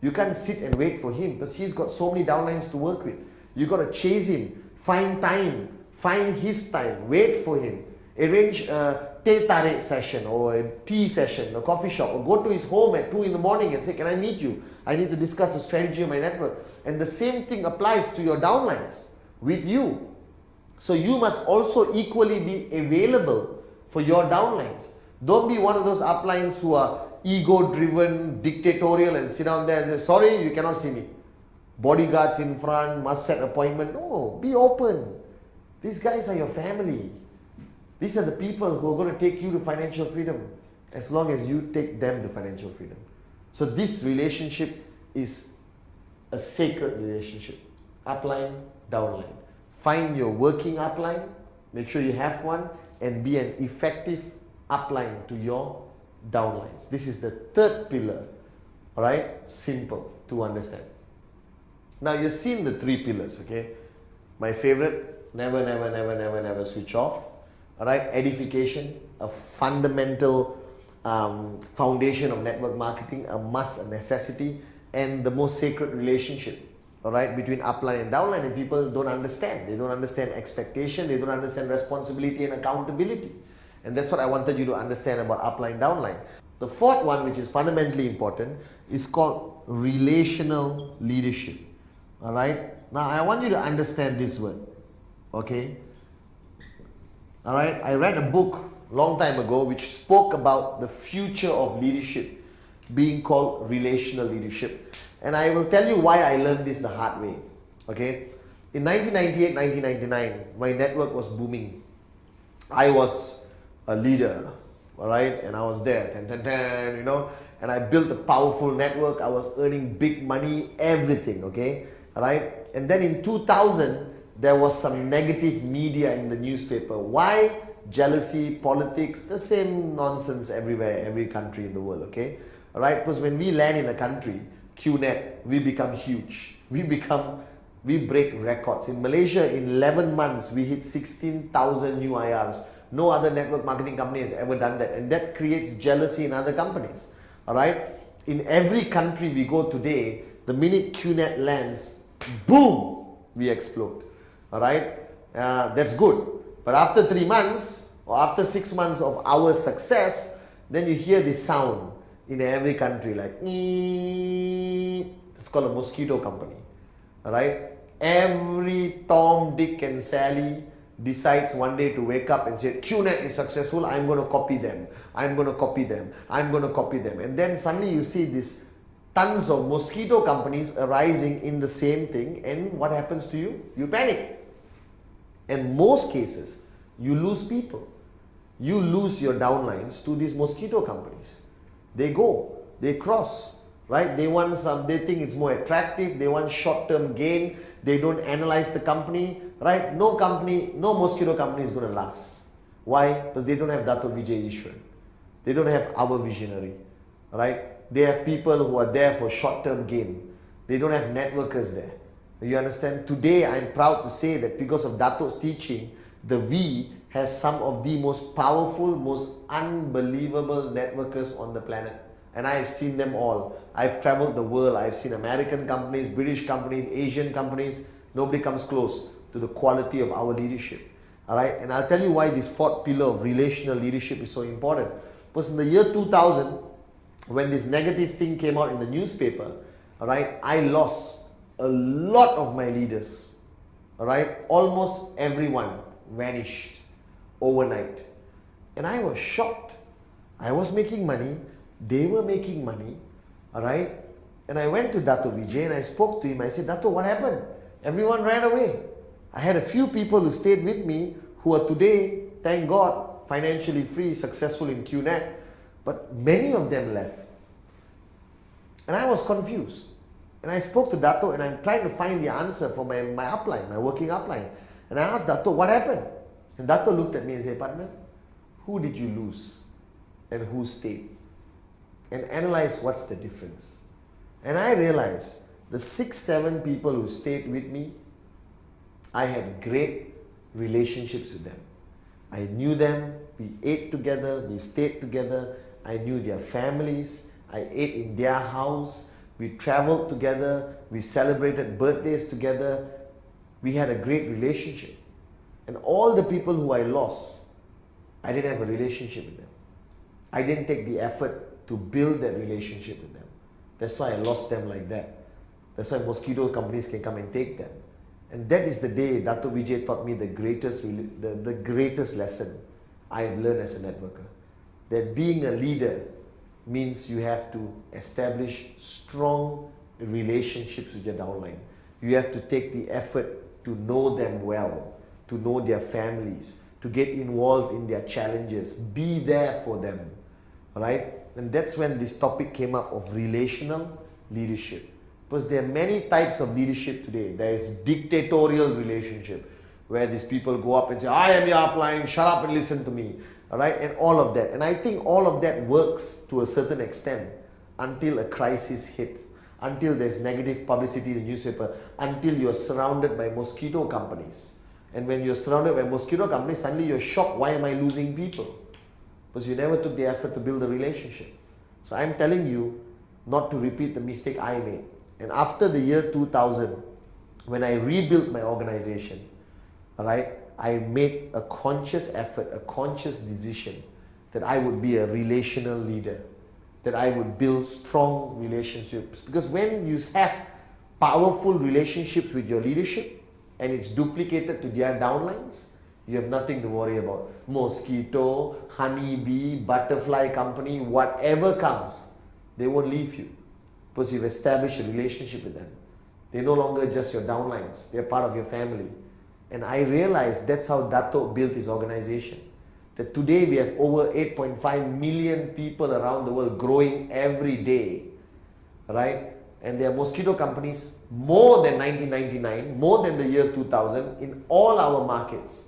You can't sit and wait for him because he's got so many downlines to work with. You got to chase him, find time, find his time, wait for him, arrange a teh tarik session or a tea session, a coffee shop, or go to his home at 2 in the morning and say, can I meet you? I need to discuss the strategy of my network. And the same thing applies to your downlines with you. So you must also equally be available for your downlines. Don't be one of those uplines who are ego-driven, dictatorial and sit down there and say, sorry, you cannot see me. Bodyguards in front, must set appointment. No, be open. These guys are your family. These are the people who are going to take you to financial freedom as long as you take them to financial freedom. So this relationship is a sacred relationship. Upline, downline. Find your working upline, make sure you have one, and be an effective upline to your downlines. This is the third pillar, all right? Simple to understand. Now you've seen the 3 pillars, okay? My favorite, never switch off, all right? Edification, a fundamental foundation of network marketing, a must, a necessity, and the most sacred relationship, all right, between upline and downline. And people don't understand. They don't understand expectation. They don't understand responsibility and accountability. And that's what I wanted you to understand about upline, downline. The fourth one, which is fundamentally important, is called relational leadership. All right. Now, I want you to understand this word. Okay. All right. I read a book a long time ago which spoke about the future of leadership being called relational leadership. And I will tell you why I learned this the hard way. Okay. In 1998, 1999, my network was booming. I was a leader, all right, and I was there, you know, and I built a powerful network. I was earning big money, everything, okay, all right. And then in 2000, there was some negative media in the newspaper. Why? Jealousy, politics, the same nonsense everywhere, every country in the world, okay, all right. Because when we land in a country, QNet, we become huge. We break records. In Malaysia, in 11 months, we hit 16,000 new IRs. No other network marketing company has ever done that. And that creates jealousy in other companies. All right? In every country we go today, the minute QNet lands, boom, we explode. All right? That's good. But after 3 months, or after 6 months of our success, then you hear this sound in every country like, it's called a mosquito company. Alright? Every Tom, Dick and Sally decides one day to wake up and say, QNet is successful, I'm going to copy them. I'm going to copy them. I'm going to copy them. And then suddenly you see these tons of mosquito companies arising in the same thing, and what happens to you? You panic. In most cases, you lose people. You lose your downlines to these mosquito companies. They go, they cross. Right? They want they think it's more attractive, they want short-term gain, they don't analyze the company, right? No mosquito company is going to last. Why? Because they don't have Dato Vijay Ishwan. They don't have our visionary, right? They have people who are there for short-term gain. They don't have networkers there. You understand? Today, I'm proud to say that because of Dato's teaching, the V has some of the most powerful, most unbelievable networkers on the planet. And I've seen them all. I've traveled the world. I've seen American companies, British companies, Asian companies. Nobody comes close to the quality of our leadership. All right? And I'll tell you why this fourth pillar of relational leadership is so important. Because in the year 2000, when this negative thing came out in the newspaper, all right, I lost a lot of my leaders. All right? Almost everyone vanished overnight. And I was shocked. I was making money. They were making money, all right? And I went to Dato Vijay and I spoke to him. I said, Dato, what happened? Everyone ran away. I had a few people who stayed with me who are today, thank God, financially free, successful in QNet, but many of them left. And I was confused. And I spoke to Dato and I'm trying to find the answer for my upline, my working upline. And I asked Dato, what happened? And Dato looked at me and said, Pathman, who did you lose and who stayed? And analyze what's the difference. And I realized the 6-7 people who stayed with me, I had great relationships with them. I knew them, we ate together, we stayed together, I knew their families, I ate in their house, we traveled together, we celebrated birthdays together, we had a great relationship. And all the people who I lost, I didn't have a relationship with them. I didn't take the effort to build that relationship with them. That's why I lost them like that. That's why mosquito companies can come and take them. And that is the day Dato Vijay taught me the greatest lesson I have learned as a networker. That being a leader means you have to establish strong relationships with your downline. You have to take the effort to know them well, to know their families, to get involved in their challenges, be there for them, right? And that's when this topic came up of relational leadership. Because there are many types of leadership today. There is dictatorial relationship, where these people go up and say, I am your upline, shut up and listen to me, all right? And all of that. And I think all of that works to a certain extent until a crisis hits, until there's negative publicity in the newspaper, until you're surrounded by mosquito companies. And when you're surrounded by mosquito companies, suddenly you're shocked, why am I losing people? Because you never took the effort to build a relationship. So I'm telling you not to repeat the mistake I made. And after the year 2000, when I rebuilt my organization, all right, I made a conscious effort, a conscious decision that I would be a relational leader, that I would build strong relationships. Because when you have powerful relationships with your leadership and it's duplicated to their downlines, you have nothing to worry about. Mosquito, honeybee, butterfly company, whatever comes, they won't leave you because you've established a relationship with them. They're no longer just your downlines. They're part of your family. And I realized that's how Dato built his organization. that today we have over 8.5 million people around the world growing every day, right? And there are mosquito companies more than 1999, more than the year 2000 in all our markets.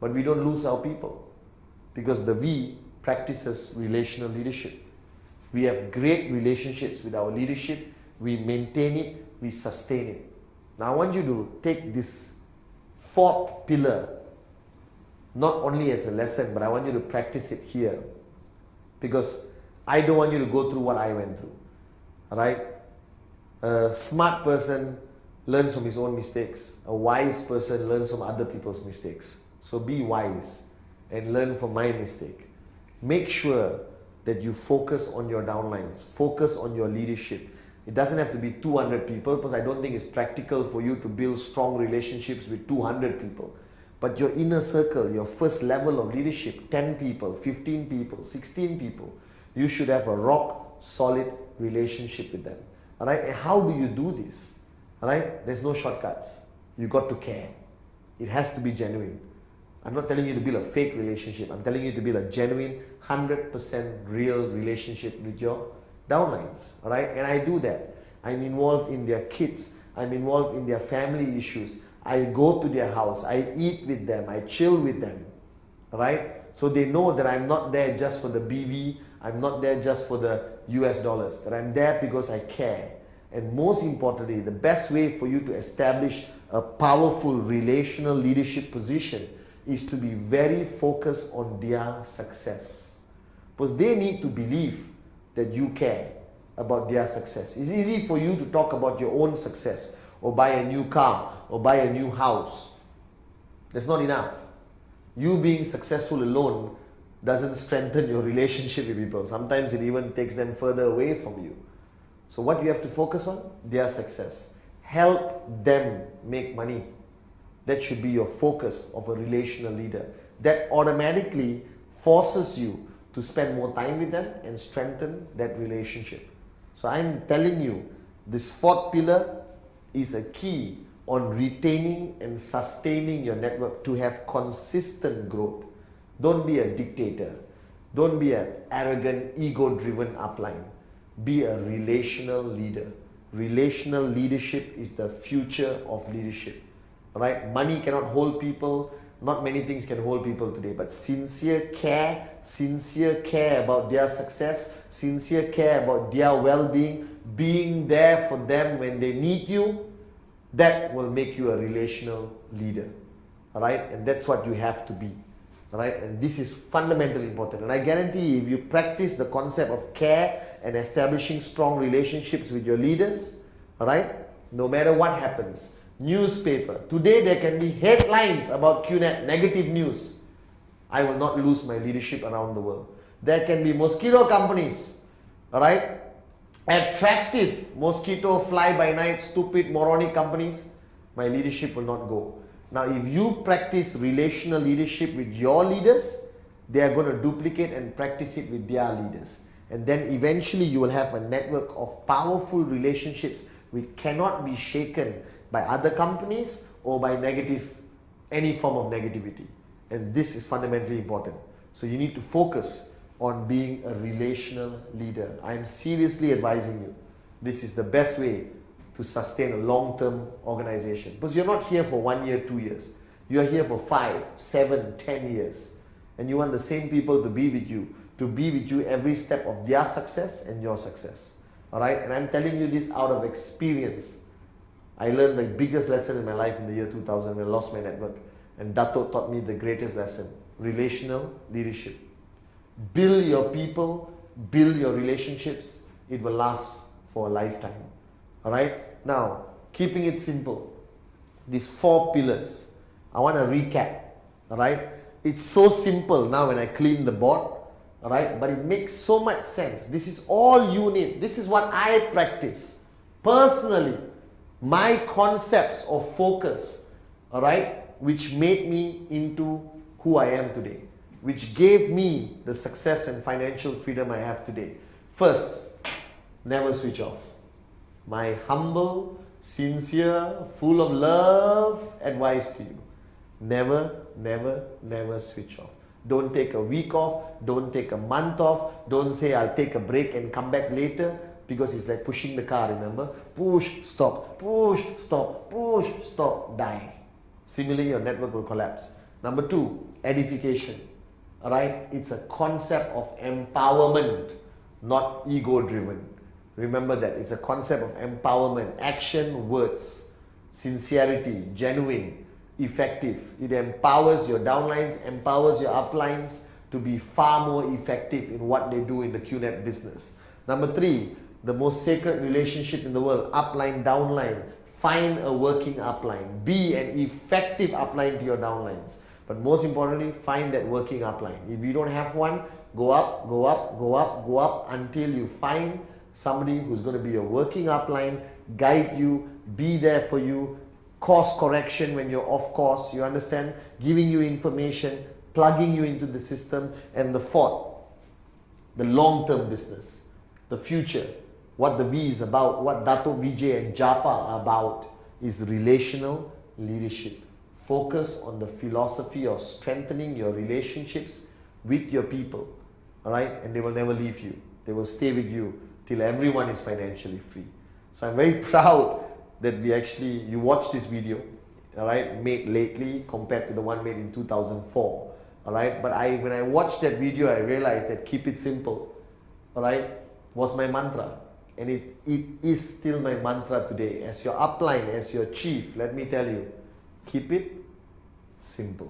But we don't lose our people because the V practices relational leadership. We have great relationships with our leadership. We maintain it, we sustain it. Now I want you to take this fourth pillar not only as a lesson, but I want you to practice it here, because I don't want you to go through what I went through. Alright? A smart person learns from his own mistakes. A wise person learns from other people's mistakes. So be wise and learn from my mistake. Make sure that you focus on your downlines, focus on your leadership. It doesn't have to be 200 people, because I don't think it's practical for you to build strong relationships with 200 people. But your inner circle, your first level of leadership, 10 people, 15 people, 16 people, you should have a rock solid relationship with them. Alright? And how do you do this? Alright? There's no shortcuts. You got to care. It has to be genuine. I'm not telling you to build a fake relationship. I'm telling you to build a genuine, 100% real relationship with your downlines. Alright? And I do that. I'm involved in their kids. I'm involved in their family issues. I go to their house. I eat with them. I chill with them. Alright? So they know that I'm not there just for the BV. I'm not there just for the US dollars. That I'm there because I care. And most importantly, the best way for you to establish a powerful relational leadership position is to be very focused on their success. Because they need to believe that you care about their success. It's easy for you to talk about your own success, or buy a new car, or buy a new house. That's not enough. You being successful alone doesn't strengthen your relationship with people. Sometimes it even takes them further away from you. So what you have to focus on? Their success. Help them make money. That should be your focus of a relational leader. That automatically forces you to spend more time with them and strengthen that relationship. So I'm telling you, this fourth pillar is a key on retaining and sustaining your network to have consistent growth. Don't be a dictator. Don't be an arrogant, ego-driven upline. Be a relational leader. Relational leadership is the future of leadership. Right? Money cannot hold people. Not many things can hold people today. But sincere care about their success, sincere care about their well-being, being there for them when they need you, that will make you a relational leader. Alright? And that's what you have to be. Alright? And this is fundamentally important. And I guarantee you, if you practice the concept of care and establishing strong relationships with your leaders, alright, no matter what happens, newspaper, today there can be headlines about QNet, negative news. I will not lose my leadership around the world. There can be mosquito companies, alright, attractive mosquito fly-by-night, stupid, moronic companies. My leadership will not go. Now, if you practice relational leadership with your leaders, they are going to duplicate and practice it with their leaders. And then eventually you will have a network of powerful relationships which cannot be shaken by other companies or by any form of negativity. And this is fundamentally important. So you need to focus on being a relational leader. I am seriously advising you. This is the best way to sustain a long-term organization. Because you're not here for 1 year, 2 years. You're here for 5, 7, 10 years. And you want the same people to be with you every step of their success and your success. Alright? And I'm telling you this out of experience. I learned the biggest lesson in my life in the year 2000 when I lost my network. And Dato taught me the greatest lesson. Relational leadership. Build your people, build your relationships. It will last for a lifetime. Alright? Now, keeping it simple. These 4 pillars. I want to recap. Alright? It's so simple now when I clean the board. Alright? But it makes so much sense. This is all you need. This is what I practice. Personally. My concepts of focus. Alright? Which made me into who I am today. Which gave me the success and financial freedom I have today. First, never switch off. My humble, sincere, full of love advice to you. Never, never, never switch off. Don't take a week off. Don't take a month off. Don't say I'll take a break and come back later, because it's like pushing the car, remember? Push, stop, die. Similarly, your network will collapse. Number 2, edification. Alright? It's a concept of empowerment, not ego-driven. Remember that. It's a concept of empowerment. Action, words, sincerity, genuine, effective. It empowers your downlines, empowers your uplines to be far more effective in what they do in the QNet business. Number 3, the most sacred relationship in the world, upline, downline. Find a working upline. Be an effective upline to your downlines. But most importantly, find that working upline. If you don't have one, go up, go up, go up, go up until you find somebody who's going to be a working upline, guide you, be there for you, course correction when you're off course, you understand, giving you information, plugging you into the system. And the 4th, the long-term business, the future, what the V is about, what Dato Vijay and Japa are about, is relational leadership. Focus on the philosophy of strengthening your relationships with your people, all right? And they will never leave you. They will stay with you till everyone is financially free. So I'm very proud that you watched this video, all right, made lately compared to the one made in 2004, all right? But when I watched that video, I realized that keep it simple, all right, was my mantra. And it is still my mantra today. As your upline, as your chief, let me tell you, keep it simple.